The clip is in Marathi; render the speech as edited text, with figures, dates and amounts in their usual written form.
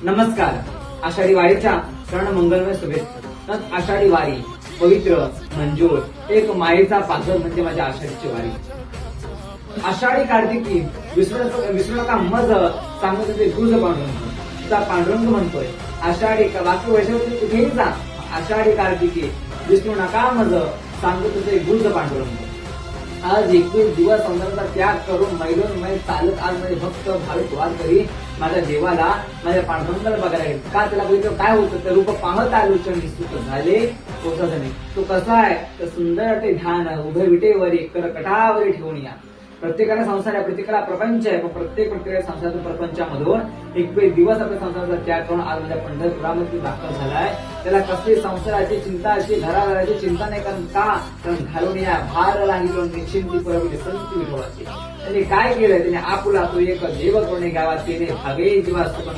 नमस्कार. आषाढी वारीच्या सण मंगलमय शुभेच्छा. आषाढी वारी पवित्र मंजूर एक मायेचा पाझर म्हणजे माझ्या आषाढीची वारी. आषाढी कार्तिकी विसरू नका मज सांगत होते गुज पांडुरंग. तुझा पांडुरंग म्हणतोय आषाढी बाकी वैष्णव कुठेही जा, आषाढी कार्तिकी विसरू नका मज सांगत होते गुज पांडुरंग. आज 21 दिवस संसाराचा त्याग करून मैलोनमय चालत आज माझे भक्त भाविक वारकरी माझ्या देवाला माझ्या पांडुरंगाला बघायला गेले. का त्याला बघितलं काय होतं, ते रूप पाहत आलोचन निस्तुत झाले कोसळणे. तो कसा आहे तर सुंदर ते ध्यान उभे विटेवरी करकटावरी ठेवून या. प्रत्येकाला संसार आहे, प्रत्येकाला प्रपंच आहे, पण प्रत्येकाच्या संसाराच्या प्रपंचामधून 21 दिवस आपल्या संसाराचा त्याग करून आज माझ्या पंढरपुरामध्ये दाखल झालाय. त्याला कसली संसाराची चिंता अशी घराघराची चिंता नाही. कारण घालून या भार राहिलो निश्चिंती परवली संत विठोबाची. त्यांनी काय केलंय, त्याने आपुला तो एक देव कोणी गावात त्याने भागे जीवा